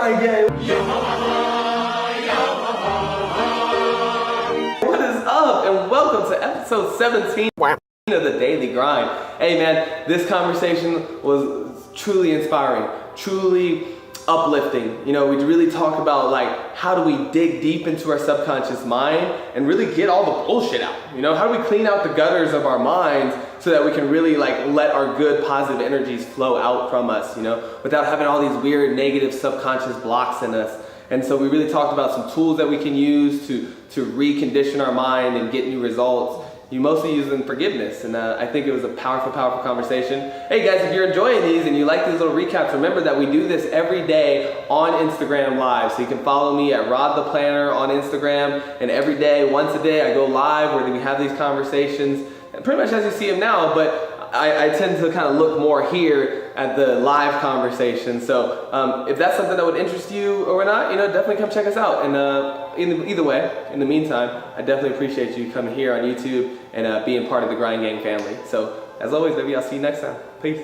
Grind Gang? What is up? And welcome to episode 17 of the Daily Grind. Hey man, this conversation was truly inspiring, truly uplifting. You know, we really talk about like how do we dig deep into our subconscious mind and really get all the bullshit out. You know, how do we clean out the gutters of our minds so that we can really like let our good positive energies flow out from us, you know, without having all these weird negative subconscious blocks in us. And so we really talked about some tools that we can use to recondition our mind and get new results. You mostly use in forgiveness, and I think it was a powerful, powerful conversation. Hey guys, if you're enjoying these and you like these little recaps, remember that we do this every day on Instagram Live. So you can follow me at Rodtheplanter on Instagram, and every day, once a day, I go live where we have these conversations, and pretty much as you see them now, but I tend to kind of look more here at the live conversation. So if that's something that would interest you or not, you know, definitely come check us out. And either way, in the meantime, I definitely appreciate you coming here on YouTube and being part of the Grind Gang family. So as always, baby, I'll see you next time. Peace.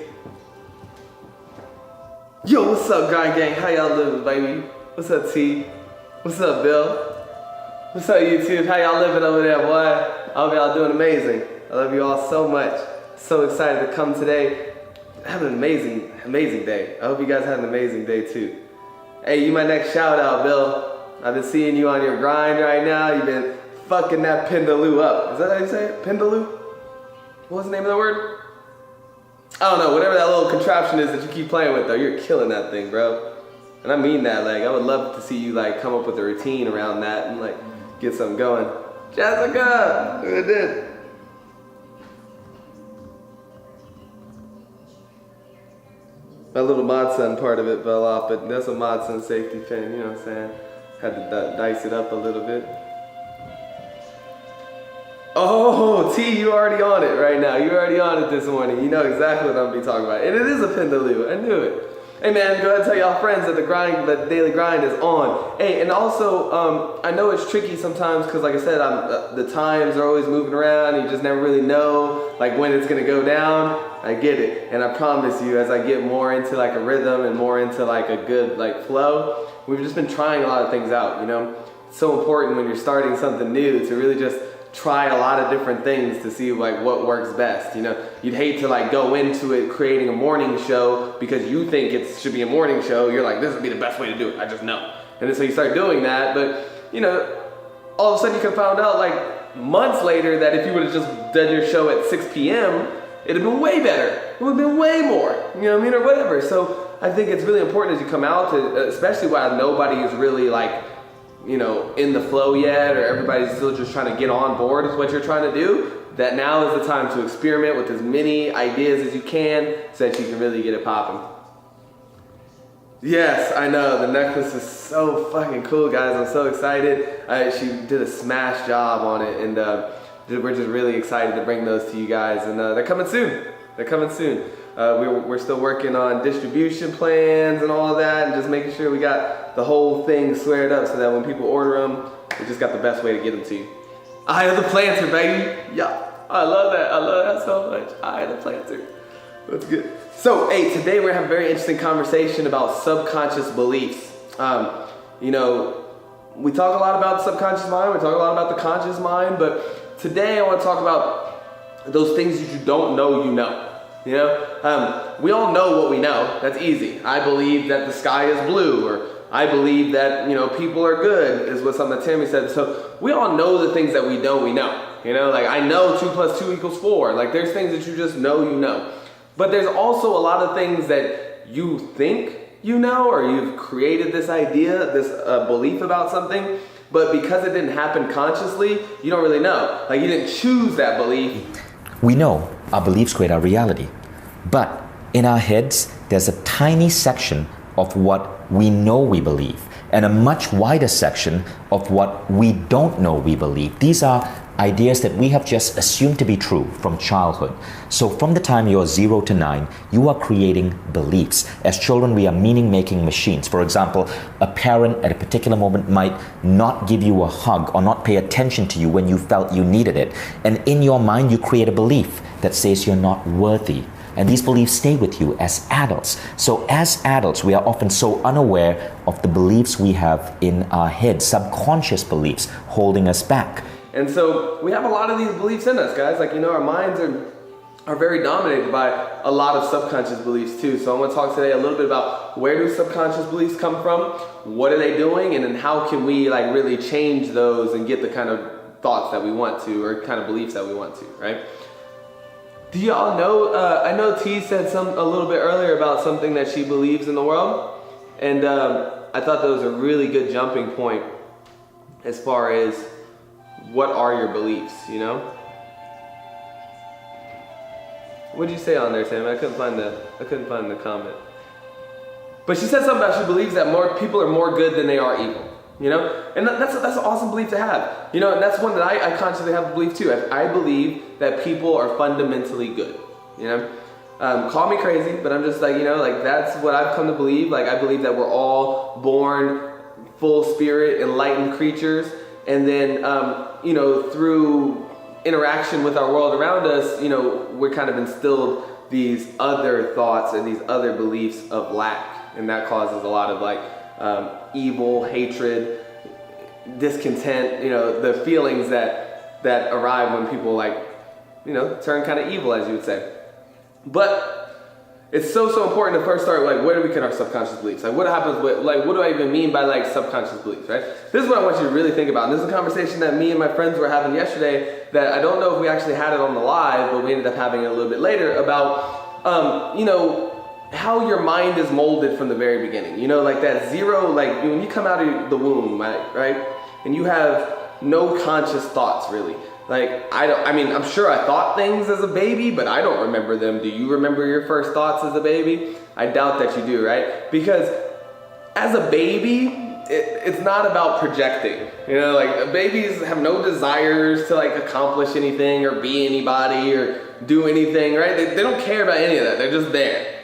Yo, what's up, Grind Gang? How y'all living, baby? What's up, T? What's up, Bill? What's up, YouTube? How y'all living over there, boy? I hope y'all doing amazing. I love you all so much. So excited to come today. Have an amazing, amazing day. I hope you guys have an amazing day too. Hey, you my next shout out, Bill. I've been seeing you on your grind right now. You've been fucking that Pendaloo up. Is that how you say it? Pendaloo? What's the name of the word? I don't know, whatever that little contraption is that you keep playing with though, you're killing that thing, bro. And I mean that, like, I would love to see you like come up with a routine around that and like get something going. Jessica, look at this. My little mod son part of it fell off, but that's a mod son safety pin, you know what I'm saying? Had to dice it up a little bit. Oh, T, you already on it right now. You're already on it this morning. You know exactly what I'm gonna be talking about. And it is a Pendaloo, I knew it. Hey man, go ahead and tell y'all friends that the Daily Grind is on. Hey, and also, I know it's tricky sometimes because like I said, the times are always moving around. You just never really know like when it's gonna go down. I get it, and I promise you, as I get more into like a rhythm and more into like a good like flow, we've just been trying a lot of things out, you know? It's so important when you're starting something new to really just try a lot of different things to see like what works best, you know? You'd hate to like go into it creating a morning show because you think it should be a morning show. You're like, this would be the best way to do it, I just know. And then so you start doing that, but you know, all of a sudden you could have found out like months later that if you would have just done your show at 6 p.m., it'd have been way better. It would have been way more, you know what I mean, or whatever. So I think it's really important as you come out to, especially while nobody is really like, you know, in the flow yet, or everybody's still just trying to get on board with what you're trying to do, that now is the time to experiment with as many ideas as you can so that you can really get it popping. Yes, I know, the necklace is so fucking cool, guys. I'm so excited. She did a smash job on it, and we're just really excited to bring those to you guys, and they're coming soon. They're coming soon. We're still working on distribution plans and all of that, and just making sure we got the whole thing squared up so that when people order them, we just got the best way to get them to you. Eye of the Planter, baby. Yeah, I love that. I love that so much. Eye of the Planter. That's good. So, hey, today we're gonna have a very interesting conversation about subconscious beliefs. You know, we talk a lot about the subconscious mind. We talk a lot about the conscious mind, but today I want to talk about those things that you don't know you know. You know, we all know what we know. That's easy. I believe that the sky is blue, or I believe that, you know, people are good, is what something that Tammy said. So we all know the things that we know we know. You know, like I know 2 + 2 = 4. Like there's things that you just know you know. But there's also a lot of things that you think you know, or you've created this idea, this belief about something, but because it didn't happen consciously, you don't really know. Like you didn't choose that belief. We know our beliefs create our reality, but in our heads, there's a tiny section of what we know we believe, and a much wider section of what we don't know we believe. These are ideas that we have just assumed to be true from childhood. So from the time you're 0 to 9, you are creating beliefs. As children, we are meaning-making machines. For example, a parent at a particular moment might not give you a hug or not pay attention to you when you felt you needed it. And in your mind, you create a belief that says you're not worthy. And these beliefs stay with you as adults. So as adults, we are often so unaware of the beliefs we have in our head, subconscious beliefs holding us back. And so we have a lot of these beliefs in us, guys. Like, our minds are very dominated by a lot of subconscious beliefs too. So I want to talk today a little bit about where do subconscious beliefs come from, what are they doing, and then how can we like really change those and get the kind of thoughts that we want to, or kind of beliefs that we want to, right? Do y'all know, I know T said a little bit earlier about something that she believes in the world, and I thought that was a really good jumping point as far as what are your beliefs, What did you say on there, Sam? I couldn't find the comment. But she said something about she believes that more people are more good than they are evil. And that's an awesome belief to have. And that's one that I consciously have a belief too. I believe that people are fundamentally good. Call me crazy, but I'm just like, that's what I've come to believe. Like, I believe that we're all born full spirit, enlightened creatures, and then through interaction with our world around us, we're kind of instilled these other thoughts and these other beliefs of lack, and that causes a lot of like evil, hatred, discontent, the feelings that arrive when people turn kind of evil, as you would say. But it's so important to first start where do we get our subconscious beliefs? Like, what happens with what do I even mean by subconscious beliefs, right? This is what I want you to really think about. And this is a conversation that me and my friends were having yesterday that I don't know if we actually had it on the live, but we ended up having it a little bit later about how your mind is molded from the very beginning. Like that zero, when you come out of the womb, right? And you have no conscious thoughts really. I'm sure I thought things as a baby, but I don't remember them. Do you remember your first thoughts as a baby? I doubt that you do, right? Because as a baby, it's not about projecting. Babies have no desires to accomplish anything or be anybody or do anything, right? They don't care about any of that. They're just there,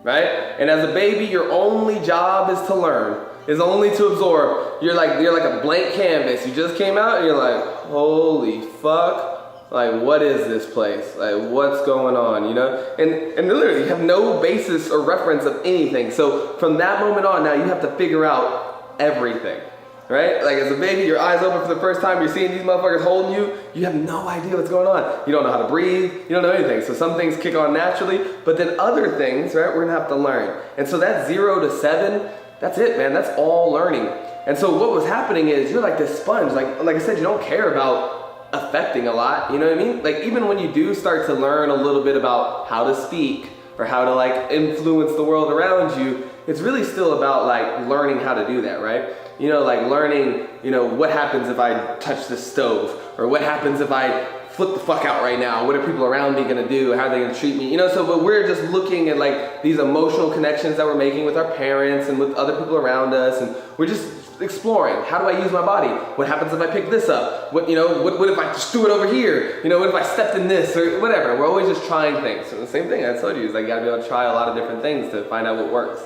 right? And as a baby, your only job is to learn. Is only to absorb. You're like a blank canvas. You just came out and you're like, holy fuck, what is this place? What's going on, And literally you have no basis or reference of anything. So from that moment on, now you have to figure out everything, right? As a baby, your eyes open for the first time, you're seeing these motherfuckers holding you, you have no idea what's going on. You don't know how to breathe, you don't know anything. So some things kick on naturally, but then other things, right, we're gonna have to learn. And so that 0 to 7, that's it, man. That's all learning. And so what was happening is you're like this sponge. Like I said, you don't care about affecting a lot. You know what I mean? Even when you do start to learn a little bit about how to speak or how to influence the world around you, it's really still about learning how to do that, right? Learning, what happens if I touch the stove, or what happens if I flip the fuck out right now? What are people around me gonna do? How are they gonna treat me? But we're just looking at these emotional connections that we're making with our parents and with other people around us, and we're just exploring. How do I use my body? What happens if I pick this up? What if I just threw it over here? What if I stepped in this or whatever? We're always just trying things. So the same thing I told you is you gotta be able to try a lot of different things to find out what works.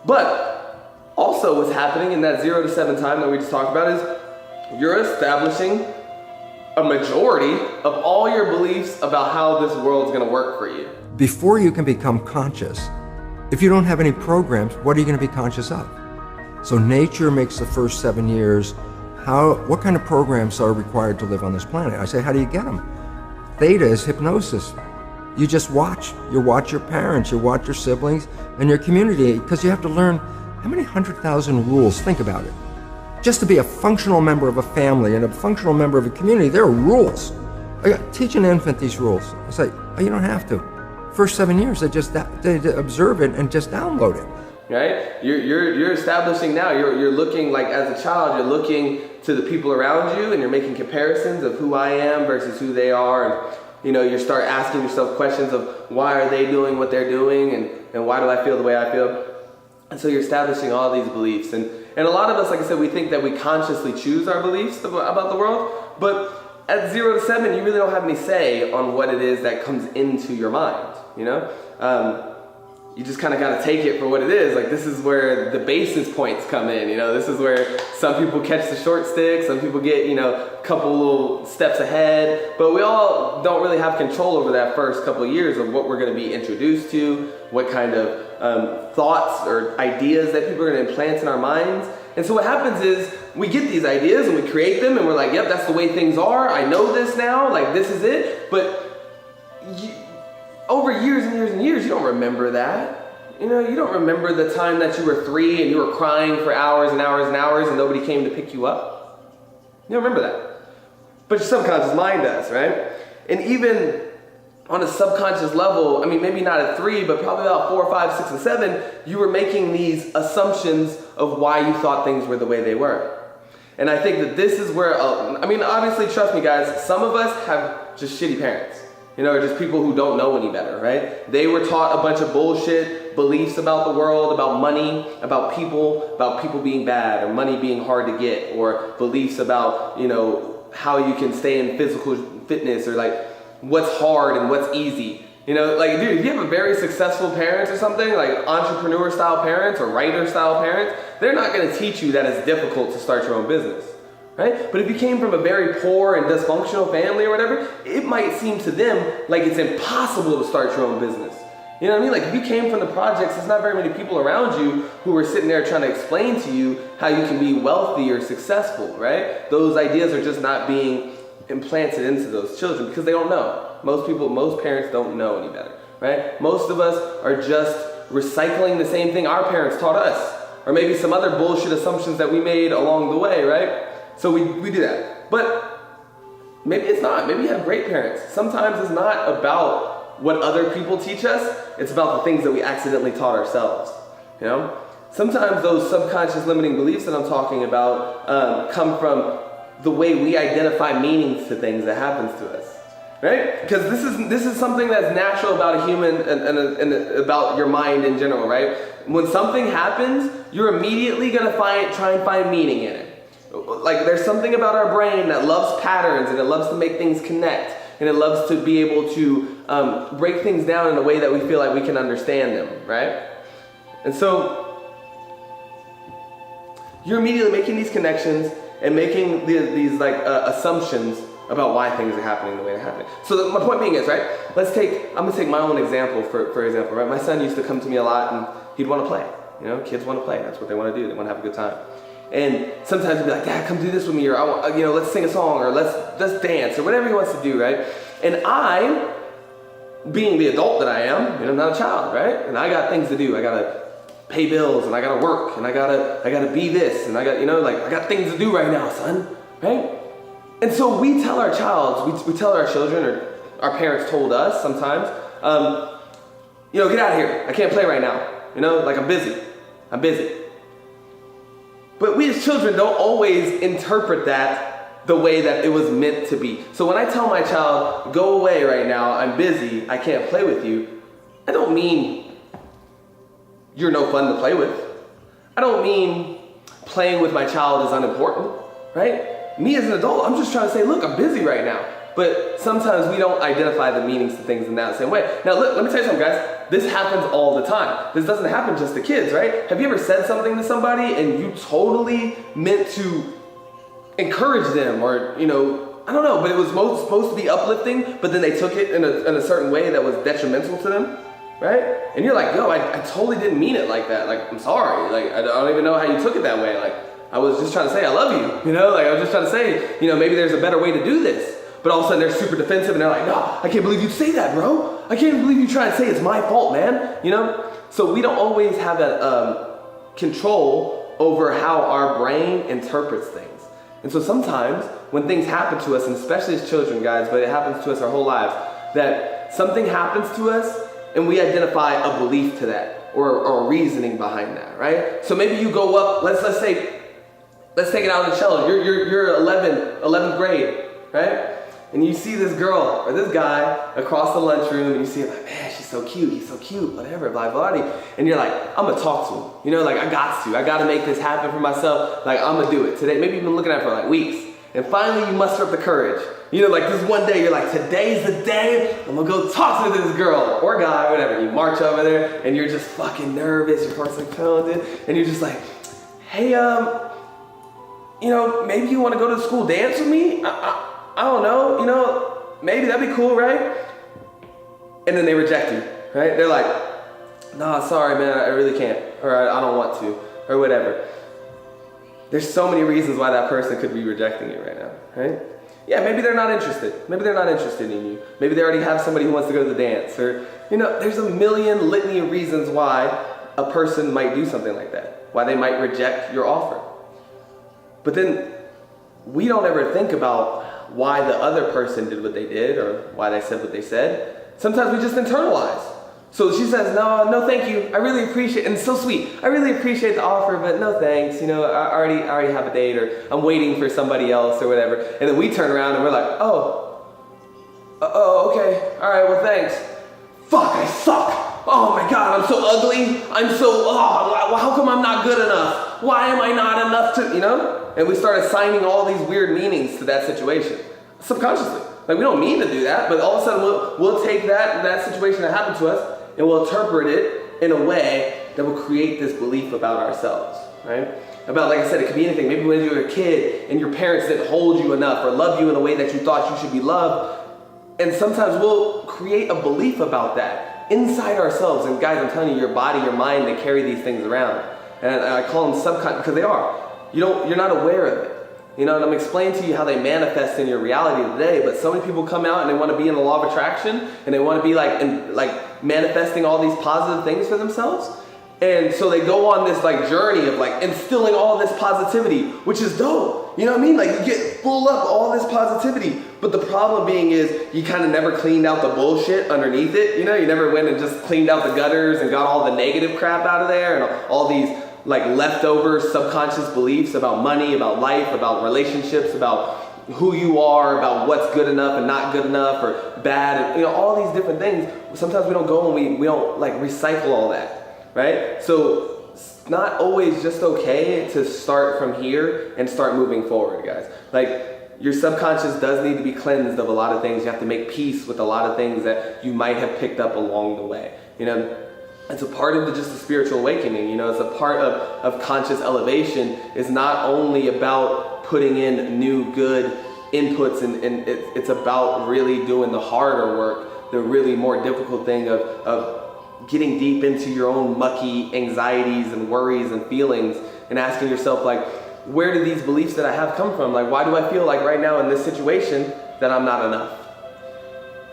But also what's happening in that 0 to 7 time that we just talked about is you're establishing a majority of all your beliefs about how this world's gonna work for you. Before you can become conscious, if you don't have any programs, what are you gonna be conscious of? So nature makes the first 7 years, what kind of programs are required to live on this planet? I say, how do you get them? Theta is hypnosis. You just watch. You watch your parents, you watch your siblings, and your community, because you have to learn how many 100,000 rules, think about it. Just to be a functional member of a family and a functional member of a community, there are rules. Teach an infant these rules. I say, you don't have to. First 7 years, they observe it and just download it. Right? You're establishing now. You're looking as a child. You're looking to the people around you, and you're making comparisons of who I am versus who they are. And you start asking yourself questions of why are they doing what they're doing, and why do I feel the way I feel. And so you're establishing all these beliefs. And a lot of us, like I said, we think that we consciously choose our beliefs about the world, but at 0 to 7, you really don't have any say on what it is that comes into your mind, you just kind of got to take it for what it is. Like, this is where the basis points come in, you know, this is where some people catch the short stick, some people get, you know, a couple little steps ahead, but we all don't really have control over that first couple of years of what we're going to be introduced to, what kind of thoughts or ideas that people are going to implant in our minds. And so what happens is we get these ideas and we create them and we're like, yep, that's the way things are. I know this now, like this is it. But over years and years and years, you don't remember that. You know, you don't remember the time that you were 3 and you were crying for hours and hours and hours and nobody came to pick you up. You don't remember that. But your subconscious mind does, right? And even on a subconscious level, I mean, maybe not at 3, but probably about 4, 5, 6, and 7, you were making these assumptions of why you thought things were the way they were. And I think that this is where, I mean, obviously, trust me, guys, some of us have just shitty parents. You know, or just people who don't know any better, right? They were taught a bunch of bullshit beliefs about the world, about money, about people being bad, or money being hard to get, or beliefs about, you know, how you can stay in physical fitness, or like what's hard and what's easy. You know, like, dude, if you have a very successful parents or something, like entrepreneur style parents or writer style parents, they're not going to teach you that it's difficult to start your own business. Right? But if you came from a very poor and dysfunctional family or whatever, it might seem to them like it's impossible to start your own business. You know what I mean? Like, if you came from the projects, there's not very many people around you who are sitting there trying to explain to you how you can be wealthy or successful, right? Those ideas are just not being implanted into those children because they don't know. Most parents don't know any better, right? Most of us are just recycling the same thing our parents taught us, or maybe some other bullshit assumptions that we made along the way, right? So we do that. But maybe it's not. Maybe you have great parents. Sometimes it's not about what other people teach us. It's about the things that we accidentally taught ourselves. You know? Sometimes those subconscious limiting beliefs that I'm talking about come from the way we identify meanings to things that happens to us. Right? Because this is something that's natural about a human and about your mind in general, right? When something happens, you're immediately going to try and find meaning in it. Like, there's something about our brain that loves patterns, and it loves to make things connect, and it loves to be able to break things down in a way that we feel like we can understand them, right? And so you're immediately making these connections and making these assumptions about why things are happening the way they're happening. So my point being is, right, I'm gonna take my own example for example, right? My son used to come to me a lot and he'd want to play. You know, kids want to play. That's what they want to do. They want to have a good time. And sometimes he'd be like, Dad, come do this with me, or you know, let's sing a song, or let's dance, or whatever he wants to do, right? And I, being the adult that I am, you know, I'm not a child, right? And I got things to do. I gotta pay bills, and I gotta work, and I gotta be this, and I got things to do right now, son, right? And so we tell our we tell our children, or our parents told us sometimes, you know, get out of here. I can't play right now. You know, like I'm busy. But we as children don't always interpret that the way that it was meant to be. So when I tell my child, go away right now, I'm busy, I can't play with you, I don't mean you're no fun to play with. I don't mean playing with my child is unimportant, right? Me as an adult, I'm just trying to say, look, I'm busy right now. But sometimes we don't identify the meanings to things in that same way. Now, look, let me tell you something, guys. This happens all the time. This doesn't happen just to kids, right? Have you ever said something to somebody and you totally meant to encourage them, or, you know, I don't know, but it was supposed to be uplifting, but then they took it in a certain way that was detrimental to them, right? And you're like, yo, I totally didn't mean it like that. Like, I'm sorry. Like, I don't even know how you took it that way. Like, I was just trying to say I love you, you know? Like, I was just trying to say, you know, maybe there's a better way to do this. But all of a sudden they're super defensive and they're like, no, I can't believe you'd say that, bro. I can't believe you try and say it's my fault, man. You know? So we don't always have that control over how our brain interprets things. And so sometimes when things happen to us, and especially as children, guys, but it happens to us our whole lives, that something happens to us and we identify a belief to that, or reasoning behind that, right? So maybe you go up, let's take it out of the cello. You're 11th grade, right? And you see this girl or this guy across the lunchroom, and you see him like, man, she's so cute, he's so cute, whatever, blah, blah, blah. And you're like, I'm gonna talk to him. You know, like, I gotta make this happen for myself. Like, I'm gonna do it today. Maybe you've been looking at it for like weeks. And finally you muster up the courage. You know, like this one day you're like, today's the day I'm gonna go talk to this girl or guy, or whatever. You march over there and you're just fucking nervous, your heart's like pounding, and you're just like, hey, maybe you wanna go to the school dance with me? I don't know, maybe that'd be cool, right? And then they reject you, right? They're like, nah, sorry man, I really can't, or I don't want to, or whatever. There's so many reasons why that person could be rejecting you right now, right? Yeah, maybe they're not interested. Maybe they're not interested in you. Maybe they already have somebody who wants to go to the dance, or, there's a million litany of reasons why a person might do something like that, why they might reject your offer. But then we don't ever think about why the other person did what they did or why they said what they said. Sometimes we just internalize. So she says, no, thank you. I really appreciate it. And it's so sweet. I really appreciate the offer, but no thanks. I already have a date, or I'm waiting for somebody else or whatever. And then we turn around and we're like, oh, okay. All right, well, thanks. Fuck, I suck. Oh my God, I'm so ugly. How come I'm not good enough? Why am I not enough to, And we start assigning all these weird meanings to that situation subconsciously. Like, we don't mean to do that, but all of a sudden we'll take that situation that happened to us and we'll interpret it in a way that will create this belief about ourselves, right? About, like I said, it could be anything. Maybe when you were a kid and your parents didn't hold you enough or love you in a way that you thought you should be loved. And sometimes we'll create a belief about that inside ourselves. And guys, I'm telling you, your body, your mind, they carry these things around. And I call them subconscious because they are. You're not aware of it. And I'm explaining to you how they manifest in your reality today, but so many people come out and they want to be in the law of attraction, and they want to be like manifesting all these positive things for themselves. And so they go on this journey of instilling all this positivity, which is dope. You know what I mean? Like, you get full up all this positivity, but the problem being is you kind of never cleaned out the bullshit underneath it. You never went and just cleaned out the gutters and got all the negative crap out of there and all these leftover subconscious beliefs about money, about life, about relationships, about who you are, about what's good enough and not good enough or bad, and all these different things. Sometimes we don't go and we don't recycle all that, right? So it's not always just okay to start from here and start moving forward, guys. Your subconscious does need to be cleansed of a lot of things. You have to make peace with a lot of things that you might have picked up along the way. It's a part of just the spiritual awakening. It's a part of conscious elevation. Is not only about putting in new good inputs, and it's about really doing the harder work, the really more difficult thing of getting deep into your own mucky anxieties and worries and feelings, and asking yourself, where do these beliefs that I have come from? Why do I feel like right now in this situation that I'm not enough?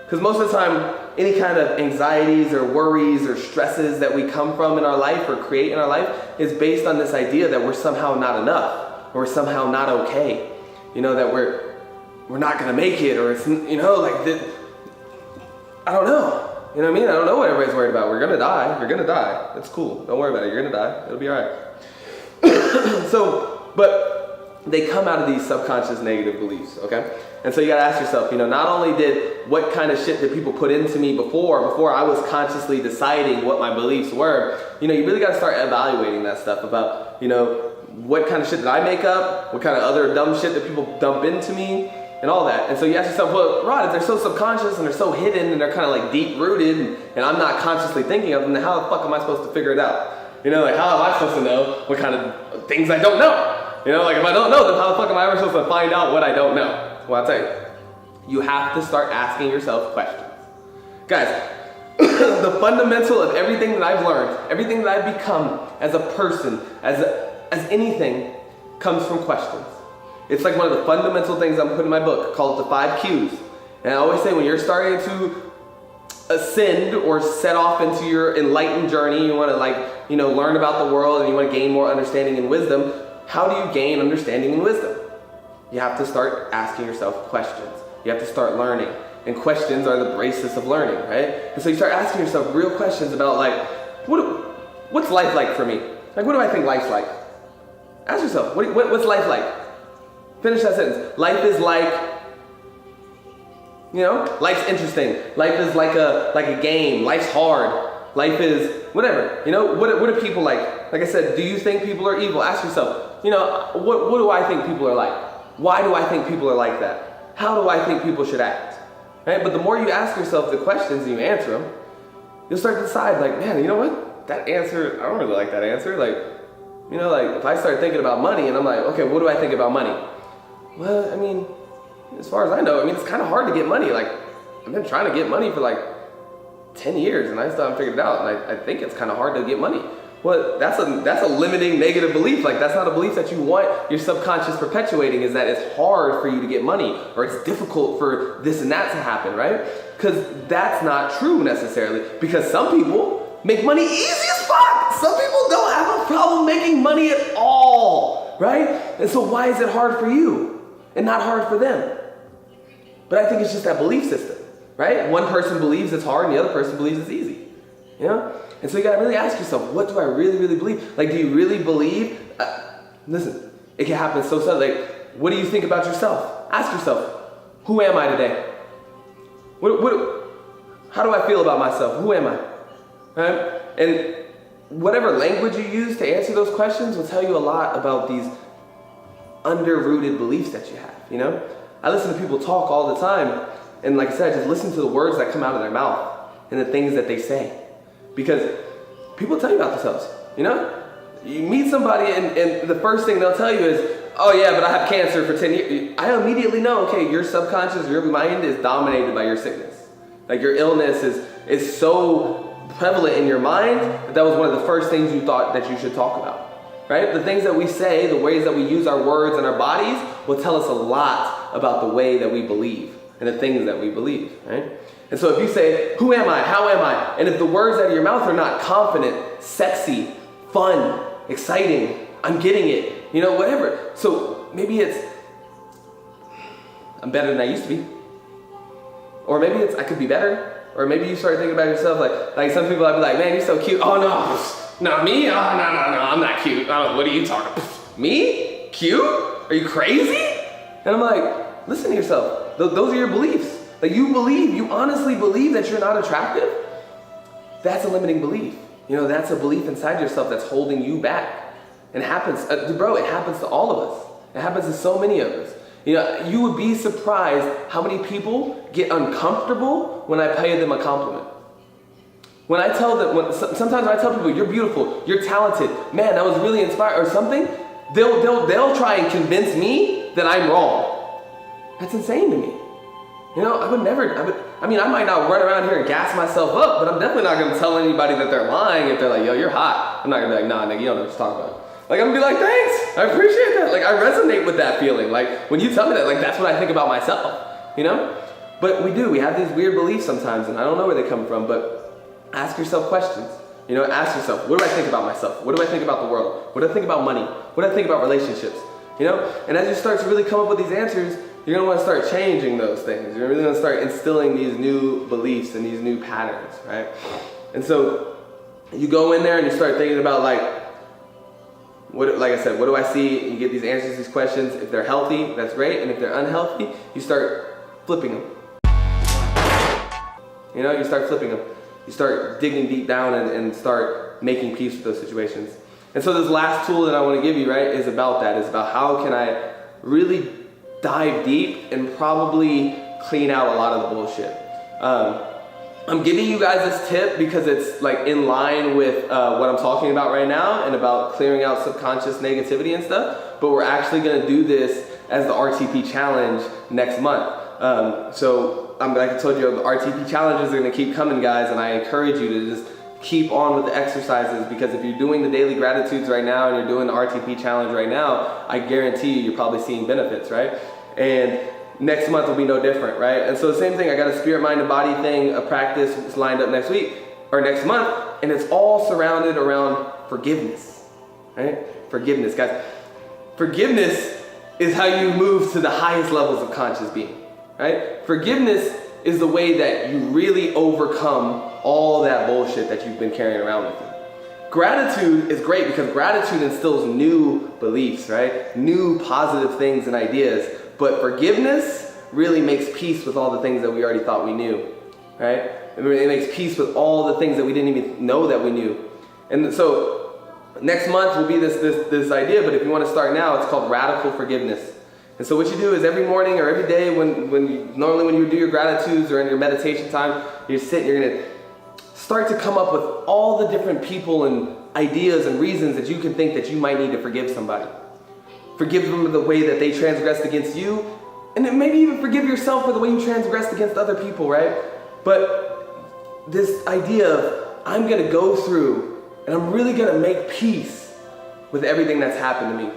Because most of the time, any kind of anxieties or worries or stresses that we come from in our life or create in our life is based on this idea that we're somehow not enough, or we're somehow not okay. That we're not gonna make it, or it's, I don't know. I don't know what everybody's worried about. We're gonna die. You're gonna die. It's cool. Don't worry about it. You're gonna die. It'll be all right. But they come out of these subconscious negative beliefs, okay? And so you gotta ask yourself, not only what kind of shit did people put into me before I was consciously deciding what my beliefs were, you really gotta start evaluating that stuff about, what kind of shit did I make up? What kind of other dumb shit that people dump into me? And all that. And so you ask yourself, well, Rod, if they're so subconscious and they're so hidden and they're kind of deep rooted and I'm not consciously thinking of them, then how the fuck am I supposed to figure it out? How am I supposed to know what kind of things I don't know? If I don't know them, how the fuck am I ever supposed to find out what I don't know? Well, I'll tell you have to start asking yourself questions. Guys, the fundamental of everything that I've learned, everything that I've become as a person, as anything, comes from questions. It's one of the fundamental things I'm putting in my book, called the 5 Qs. And I always say, when you're starting to ascend or set off into your enlightened journey, you want to learn about the world and you want to gain more understanding and wisdom. How do you gain understanding and wisdom? You have to start asking yourself questions. You have to start learning. And questions are the basis of learning, right? And so you start asking yourself real questions about what's life like for me? What do I think life's like? Ask yourself, what's life like? Finish that sentence. Life is life's interesting. Life is like a game. Life's hard. Life is whatever. What are people like? Like I said, do you think people are evil? Ask yourself, what do I think people are like? Why do I think people are like that? How do I think people should act? Right? But the more you ask yourself the questions and you answer them, you'll start to decide, like, man, you know what? That answer, I don't really like that answer. Like, you know, like if I start thinking about money and I'm like, okay, what do I think about money? Well, I mean, as far as I know, I mean, it's kind of hard to get money. Like, I've been trying to get money for like 10 years and I still haven't figured it out. And I think it's kind of hard to get money. Well, that's a limiting negative belief. Like, that's not a belief that you want your subconscious perpetuating, is that it's hard for you to get money or it's difficult for this and that to happen, right? Because that's not true necessarily, because some people make money easy as fuck. Some people don't have a problem making money at all, right? And so why is it hard for you and not hard for them? But I think it's just that belief system, right? One person believes it's hard and the other person believes it's easy, you know? And so you gotta really ask yourself, what do I really, really believe? Like, do you really believe? Listen, it can happen so suddenly. Like, what do you think about yourself? Ask yourself, who am I today? How do I feel about myself? Who am I? Right? And whatever language you use to answer those questions will tell you a lot about these under-rooted beliefs that you have, you know? I listen to people talk all the time, and like I said, just listen to the words that come out of their mouth and the things that they say. Because people tell you about themselves, you know? You meet somebody and the first thing they'll tell you is, oh yeah, but I have cancer for 10 years. I immediately know, okay, your subconscious, your mind is dominated by your sickness. Like, your illness is so prevalent in your mind that was one of the first things you thought that you should talk about, right? The things that we say, the ways that we use our words and our bodies will tell us a lot about the way that we believe and the things that we believe, right? And so if you say, who am I? How am I? And if the words out of your mouth are not confident, sexy, fun, exciting, I'm getting it, you know, whatever. So maybe it's, I'm better than I used to be. Or maybe it's, I could be better. Or maybe you start thinking about yourself like some people, I'd be like, man, you're so cute. Oh no, not me? Oh, no, I'm not cute. Oh, what are you talking about? Me? Cute? Are you crazy? And I'm like, listen to yourself. Those are your beliefs. Like, you honestly believe that you're not attractive? That's a limiting belief. You know, that's a belief inside yourself that's holding you back. And it happens, bro, it happens to all of us. It happens to so many of us. You know, you would be surprised how many people get uncomfortable when I pay them a compliment. When I tell them, sometimes when I tell people, you're beautiful, you're talented, man, I was really inspired, or something, they'll try and convince me that I'm wrong. That's insane to me. You know, I might not run around here and gas myself up, but I'm definitely not going to tell anybody that they're lying if they're like, yo, you're hot. I'm not going to be like, nah, nigga, you don't know what to talk about. Like, I'm going to be like, thanks, I appreciate that. Like, I resonate with that feeling. Like, when you tell me that, like, that's what I think about myself, you know? But we have these weird beliefs sometimes, and I don't know where they come from, but ask yourself questions. You know, ask yourself, what do I think about myself? What do I think about the world? What do I think about money? What do I think about relationships? You know? And as you start to really come up with these answers, you're going to want to start changing those things. You're really going to start instilling these new beliefs and these new patterns, right? And so you go in there and you start thinking about, like I said, what do I see? You get these answers to these questions. If they're healthy, that's great. And if they're unhealthy, you start flipping them. You know, you start flipping them. You start digging deep down and start making peace with those situations. And so this last tool that I want to give you, right, is about that. It's about how can I really dive deep and probably clean out a lot of the bullshit. I'm giving you guys this tip because it's like in line with what I'm talking about right now and about clearing out subconscious negativity and stuff, but we're actually going to do this as the RTP challenge next month. So like I told you, the RTP challenges are going to keep coming, guys, and I encourage you to just keep on with the exercises, because if you're doing the daily gratitudes right now and you're doing the RTP challenge right now, I guarantee you're probably seeing benefits, right? And next month will be no different, right? And so the same thing, I got a spirit, mind, and body thing, a practice lined up next week, or next month, and it's all surrounded around forgiveness, right? Forgiveness, guys. Forgiveness is how you move to the highest levels of conscious being, right? Forgiveness is the way that you really overcome all that bullshit that you've been carrying around with you. Gratitude is great because gratitude instills new beliefs, right? New positive things and ideas. But forgiveness really makes peace with all the things that we already thought we knew, right? It makes peace with all the things that we didn't even know that we knew. And so next month will be this idea, but if you want to start now, it's called radical forgiveness. And so what you do is every morning or every day normally when you do your gratitudes or in your meditation time, you're going to start to come up with all the different people and ideas and reasons that you can think that you might need to forgive somebody. Forgive them the way that they transgressed against you, and then maybe even forgive yourself for the way you transgressed against other people, right? But this idea of, I'm gonna go through and I'm really gonna make peace with everything that's happened to me.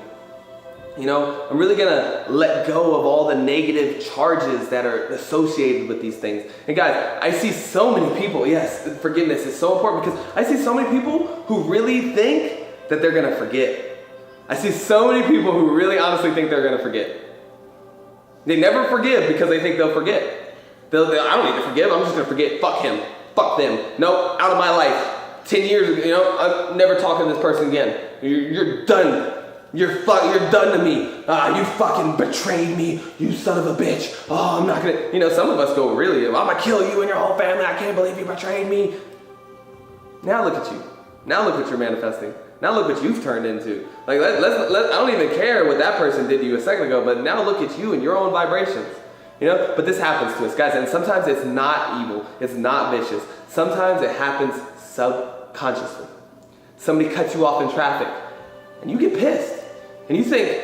You know, I'm really gonna let go of all the negative charges that are associated with these things. And guys, I see so many people, yes, forgiveness is so important because I see so many people who really think that they're gonna forget. I see so many people who really honestly think they're gonna forget. They never forgive because they think they'll forget. I don't need to forgive, I'm just gonna forget, fuck him, fuck them, nope, out of my life. 10 years ago, you know, I'm never talking to this person again. You're done. You're done to me. You fucking betrayed me, you son of a bitch. Oh, I'm not gonna, you know, some of us go really, I'm gonna kill you and your whole family. I can't believe you betrayed me. Now look at you. Now look what you're manifesting. Now look what you've turned into. Like, I don't even care what that person did to you a second ago, but now look at you and your own vibrations. You know, but this happens to us, guys, and sometimes it's not evil. It's not vicious. Sometimes it happens subconsciously. Somebody cuts you off in traffic and you get pissed. And you think,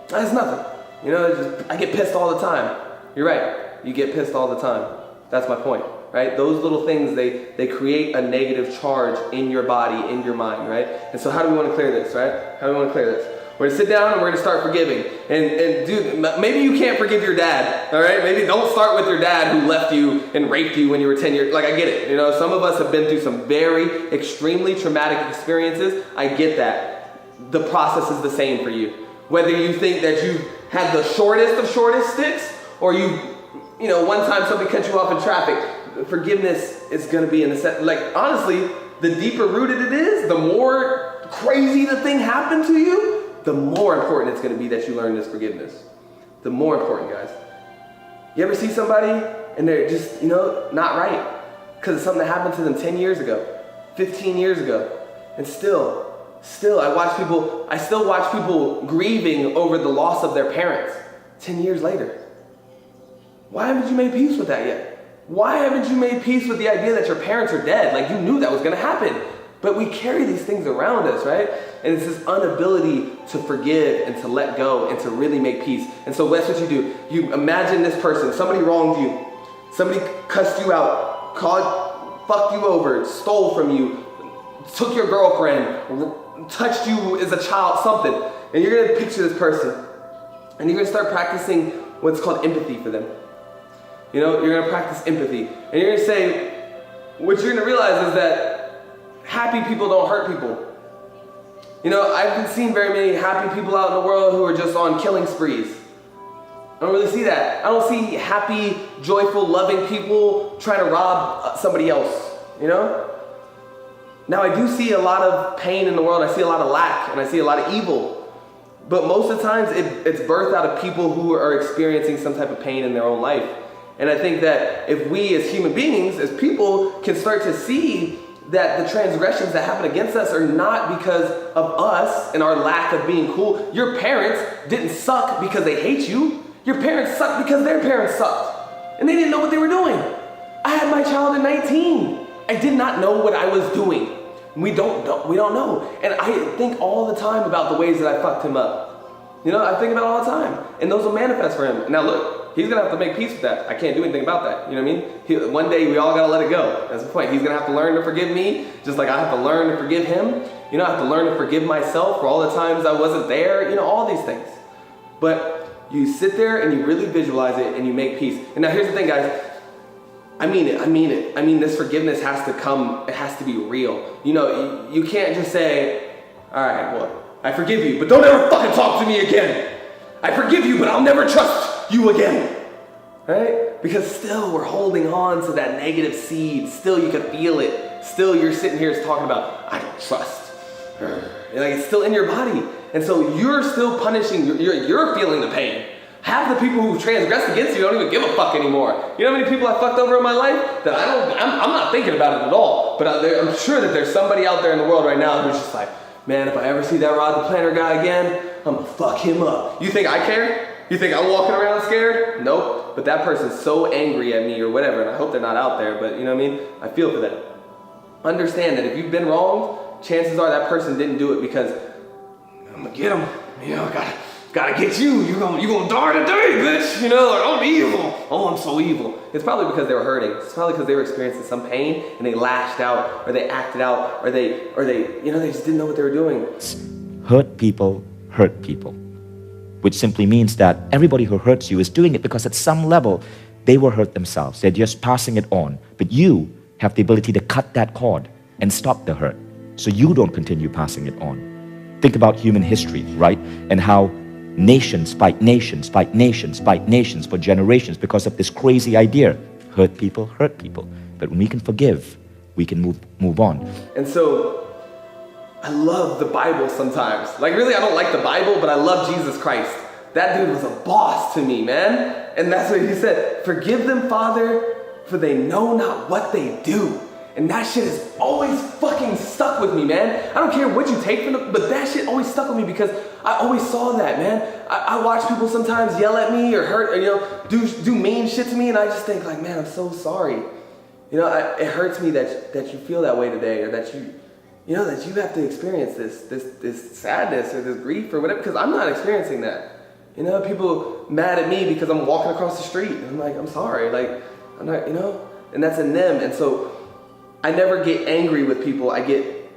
that's nothing. You know, I get pissed all the time. You're right, you get pissed all the time. That's my point, right? Those little things, they create a negative charge in your body, in your mind, right? And so how do we want to clear this, right? How do we want to clear this? We're going to sit down and we're going to start forgiving. And dude, maybe you can't forgive your dad, all right? Maybe don't start with your dad who left you and raped you when you were 10 years. Like, I get it. You know, some of us have been through some very extremely traumatic experiences. I get that. The process is the same for you. Whether you think that you had the shortest of shortest sticks, or you know, one time somebody cut you off in traffic, forgiveness is going to be in the set. Like, honestly, the deeper rooted it is, the more crazy the thing happened to you, the more important it's going to be that you learn this forgiveness. The more important, guys. You ever see somebody and they're just, you know, not right because of something that happened to them 10 years ago, 15 years ago, and still, I still watch people grieving over the loss of their parents 10 years later. Why haven't you made peace with that yet? Why haven't you made peace with the idea that your parents are dead? Like, you knew that was gonna happen. But we carry these things around us, right? And it's this inability to forgive and to let go and to really make peace. And so that's what you do. You imagine this person, somebody wronged you, somebody cussed you out, fucked you over, stole from you, took your girlfriend, touched you as a child, something. And you're gonna picture this person and you're gonna start practicing what's called empathy for them. You know, you're gonna practice empathy. And you're gonna say, what you're gonna realize is that happy people don't hurt people. You know, I haven't seen very many happy people out in the world who are just on killing sprees. I don't really see that. I don't see happy, joyful, loving people trying to rob somebody else, you know? Now, I do see a lot of pain in the world. I see a lot of lack and I see a lot of evil. But most of the times it's birthed out of people who are experiencing some type of pain in their own life. And I think that if we as human beings, as people, can start to see that the transgressions that happen against us are not because of us and our lack of being cool. Your parents didn't suck because they hate you. Your parents sucked because their parents sucked. And they didn't know what they were doing. I had my child at 19. I did not know what I was doing. We don't know. And I think all the time about the ways that I fucked him up. You know, I think about it all the time. And those will manifest for him. Now look, he's gonna have to make peace with that. I can't do anything about that. You know what I mean? One day we all gotta let it go. That's the point. He's gonna have to learn to forgive me, just like I have to learn to forgive him. You know, I have to learn to forgive myself for all the times I wasn't there. You know, all these things. But you sit there and you really visualize it and you make peace. And now here's the thing, guys. I mean it. I mean, this forgiveness has to come, it has to be real. You know, you can't just say, all right, well, I forgive you, but don't ever fucking talk to me again. I forgive you, but I'll never trust you again. Right? Because still we're holding on to that negative seed. Still you can feel it. Still you're sitting here talking about, I don't trust her. Like, it's still in your body. And so you're still punishing, you're feeling the pain. Half the people who transgressed against you don't even give a fuck anymore. You know how many people I fucked over in my life that I'm not thinking about it at all. But I'm sure that there's somebody out there in the world right now who's just like, man, if I ever see that Rodtheplanter guy again, I'm gonna fuck him up. You think I care? You think I'm walking around scared? Nope. But that person's so angry at me or whatever, and I hope they're not out there, but you know what I mean? I feel for them. Understand that if you've been wronged, chances are that person didn't do it because I'm gonna get them. You know, gotta get you. You gonna die today, bitch. You know, like, I'm evil. Oh, I'm so evil. It's probably because they were hurting. It's probably because they were experiencing some pain and they lashed out, or they acted out, or they, you know, they just didn't know what they were doing. Hurt people hurt people, which simply means that everybody who hurts you is doing it because at some level they were hurt themselves. They're just passing it on. But you have the ability to cut that cord and stop the hurt so you don't continue passing it on. Think about human history, right? And how nations fight nations, fight nations, fight nations for generations because of this crazy idea. Hurt people hurt people. But when we can forgive, we can move on. And so I love the Bible sometimes. Like really, I don't like the Bible, but I love Jesus Christ. That dude was a boss to me, man. And that's what he said. Forgive them, Father, for they know not what they do. And that shit has always fucking stuck with me, man. I don't care what you take from it, but that shit always stuck with me because I always saw that, man. I watch people sometimes yell at me or hurt, or, you know, do mean shit to me, and I just think like, man, I'm so sorry. You know, it hurts me that you feel that way today, or that you know, that you have to experience this sadness or this grief or whatever, because I'm not experiencing that. You know, people mad at me because I'm walking across the street, and I'm like, I'm sorry, like, I'm not, you know, and that's in them. And so I never get angry with people. I get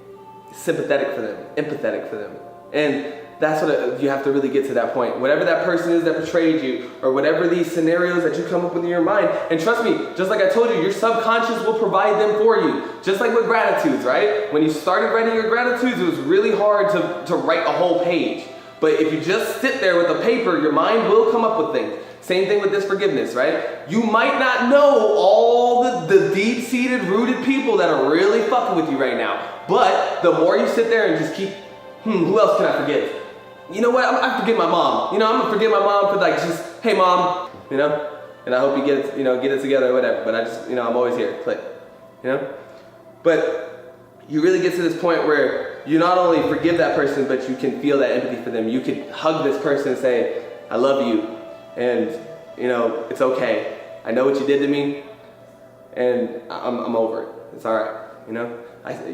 sympathetic for them, empathetic for them. And that's what you have to really get to that point. Whatever that person is that betrayed you, or whatever these scenarios that you come up with in your mind, and trust me, just like I told you, your subconscious will provide them for you. Just like with gratitudes, right? When you started writing your gratitudes, it was really hard to write a whole page. But if you just sit there with a paper, your mind will come up with things. Same thing with this forgiveness, right? You might not know all the deep-seated, rooted people that are really fucking with you right now. But the more you sit there and just keep, who else can I forgive? You know what? I forgive my mom. You know, I'm gonna forgive my mom for like just, hey mom, you know, and I hope you get it, you know, get it together or whatever. But I just, you know, I'm always here, click, you know. But you really get to this point where you not only forgive that person, but you can feel that empathy for them. You can hug this person and say, I love you, and you know, it's okay. I know what you did to me, and I'm over it. It's all right, you know.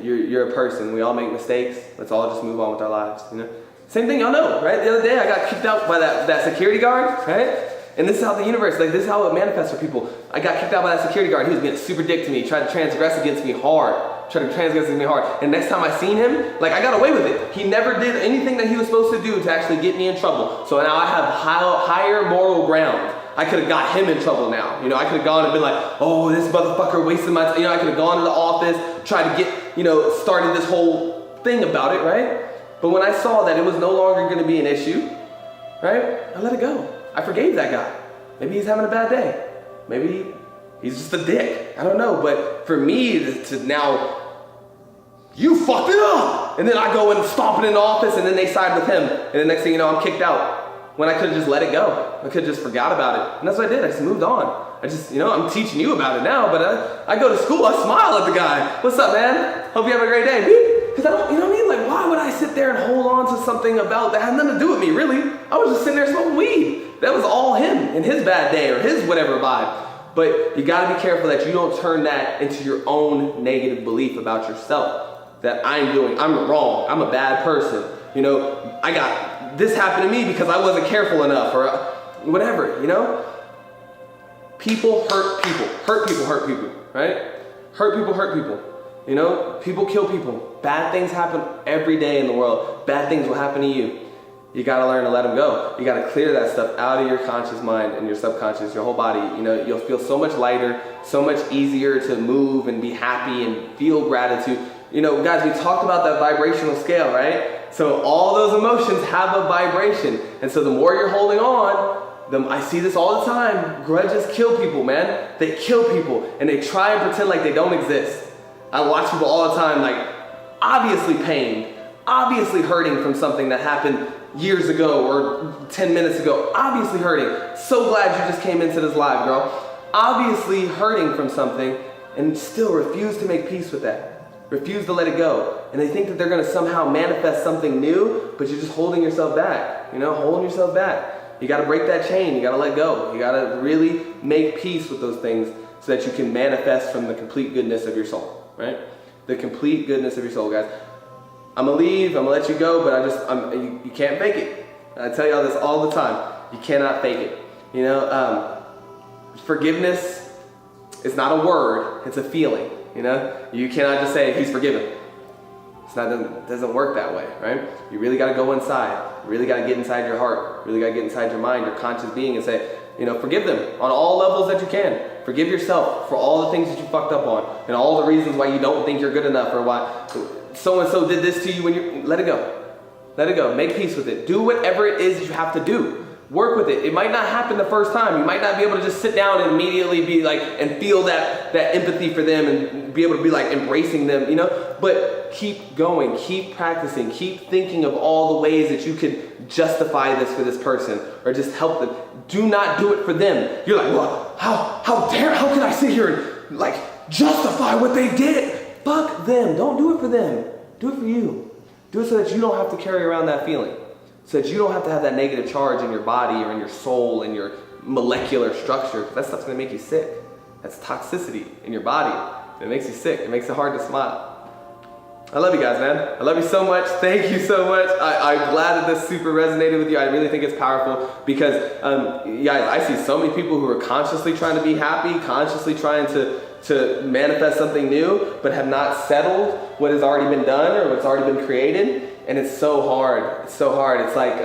You're a person. We all make mistakes. Let's all just move on with our lives, you know. Same thing, y'all know, right? The other day I got kicked out by that security guard, right? And this is how the universe, like this is how it manifests for people. I got kicked out by that security guard. He was being a super dick to me, tried to transgress against me hard. And next time I seen him, like I got away with it. He never did anything that he was supposed to do to actually get me in trouble. So now I have higher moral ground. I could have got him in trouble now. You know, I could have gone and been like, oh, this motherfucker wasted my time. You know, I could have gone to the office, tried to get, you know, started this whole thing about it, right? But when I saw that it was no longer going to be an issue, right, I let it go. I forgave that guy. Maybe he's having a bad day. Maybe he's just a dick. I don't know. But for me to now, you fucked it up. And then I go and stomp it in the office, and then they side with him. And the next thing you know, I'm kicked out. When I could have just let it go. I could have just forgot about it. And that's what I did. I just moved on. I just, you know, I'm teaching you about it now, but I go to school, I smile at the guy. What's up, man? Hope you have a great day. Because I don't, you know what I mean? Like, why would I sit there and hold on to something about that had nothing to do with me, really? I was just sitting there smoking weed. That was all him and his bad day or his whatever vibe. But you gotta be careful that you don't turn that into your own negative belief about yourself. That I'm wrong, I'm a bad person. You know, this happened to me because I wasn't careful enough or whatever, you know? People hurt people. Hurt people, right? Hurt people. You know, people kill people. Bad things happen every day in the world. Bad things will happen to you. You gotta learn to let them go. You gotta clear that stuff out of your conscious mind and your subconscious, your whole body. You know, you'll feel so much lighter, so much easier to move and be happy and feel gratitude. You know, guys, we talked about that vibrational scale, right? So all those emotions have a vibration. And so the more you're holding on, I see this all the time. Grudges kill people, man. They kill people and they try and pretend like they don't exist. I watch people all the time, like obviously pained, obviously hurting from something that happened years ago or 10 minutes ago, obviously hurting. So glad you just came into this live, girl. Obviously hurting from something and still refuse to make peace with that. Refuse to let it go. And they think that they're gonna somehow manifest something new, but you're just holding yourself back, you know, holding yourself back. You gotta break that chain, you gotta let go. You gotta really make peace with those things so that you can manifest from the complete goodness of your soul, right? The complete goodness of your soul, guys. I'm gonna leave, I'm gonna let you go, but you can't fake it. I tell y'all this all the time. You cannot fake it. You know, forgiveness is not a word, it's a feeling. You know, you cannot just say, he's forgiven. It doesn't work that way, right? You really got to go inside. You really got to get inside your heart. You really got to get inside your mind, your conscious being, and say, you know, forgive them on all levels that you can. Forgive yourself for all the things that you fucked up on and all the reasons why you don't think you're good enough or why so-and-so did this to you when you let it go. Let it go. Make peace with it. Do whatever it is you have to do. Work with it. It might not happen the first time. You might not be able to just sit down and immediately be like, and feel that empathy for them and be able to be like embracing them, you know? But keep going, keep practicing, keep thinking of all the ways that you could justify this for this person or just help them. Do not do it for them. You're like, well, how can I sit here and like justify what they did? Fuck them. Don't do it for them. Do it for you. Do it so that you don't have to carry around that feeling. So that you don't have to have that negative charge in your body or in your soul and your molecular structure. That stuff's gonna make you sick. That's toxicity in your body. It makes you sick. It makes it hard to smile. I love you guys, man. I love you so much. Thank you so much. I'm glad that this super resonated with you. I really think it's powerful because, guys, I see so many people who are consciously trying to be happy, consciously trying to manifest something new, but have not settled what has already been done or what's already been created. And it's so hard. It's so hard. It's like,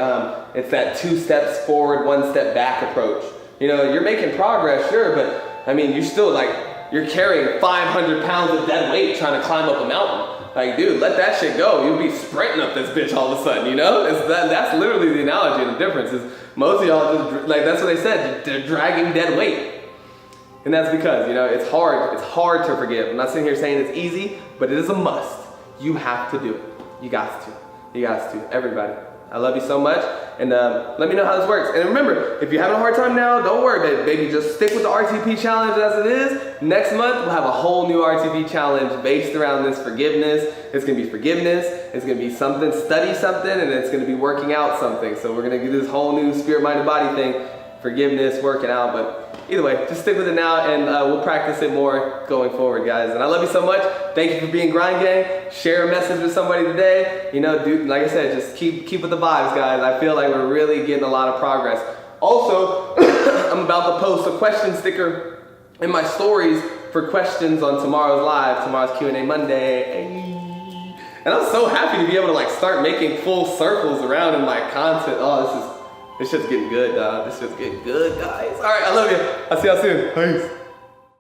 it's that 2 steps forward, 1 step back approach. You know, you're making progress, sure, but I mean, you're still like, you're carrying 500 pounds of dead weight trying to climb up a mountain. Like, dude, let that shit go. You'll be sprinting up this bitch all of a sudden, you know? That's literally the analogy, and the difference is most of y'all just, like, that's what they said, they're dragging dead weight. And that's because, you know, it's hard to forgive. I'm not sitting here saying it's easy, but it is a must. You have to do it. You got to. You got to. Everybody. I love you so much. And let me know how this works. And remember, if you're having a hard time now, don't worry, baby. Just stick with the RTP challenge as it is. Next month, we'll have a whole new RTP challenge based around this forgiveness. It's going to be forgiveness. It's going to be something, study something, and it's going to be working out something. So we're going to do this whole new spirit, mind, and body thing. Forgiveness, working out, but either way, just stick with it now and we'll practice it more going forward, guys. And I love you so much. Thank you for being Grind Gang. Share a message with somebody today. You know, dude, like I said, just keep with the vibes, guys. I feel like we're really getting a lot of progress. Also, I'm about to post a question sticker in my stories for questions on tomorrow's live, tomorrow's Q&A Monday. And I'm so happy to be able to like start making full circles around in my content. Oh, this shit's getting good, dog. This shit's getting good, guys. All right, I love you. I'll see y'all soon. Peace.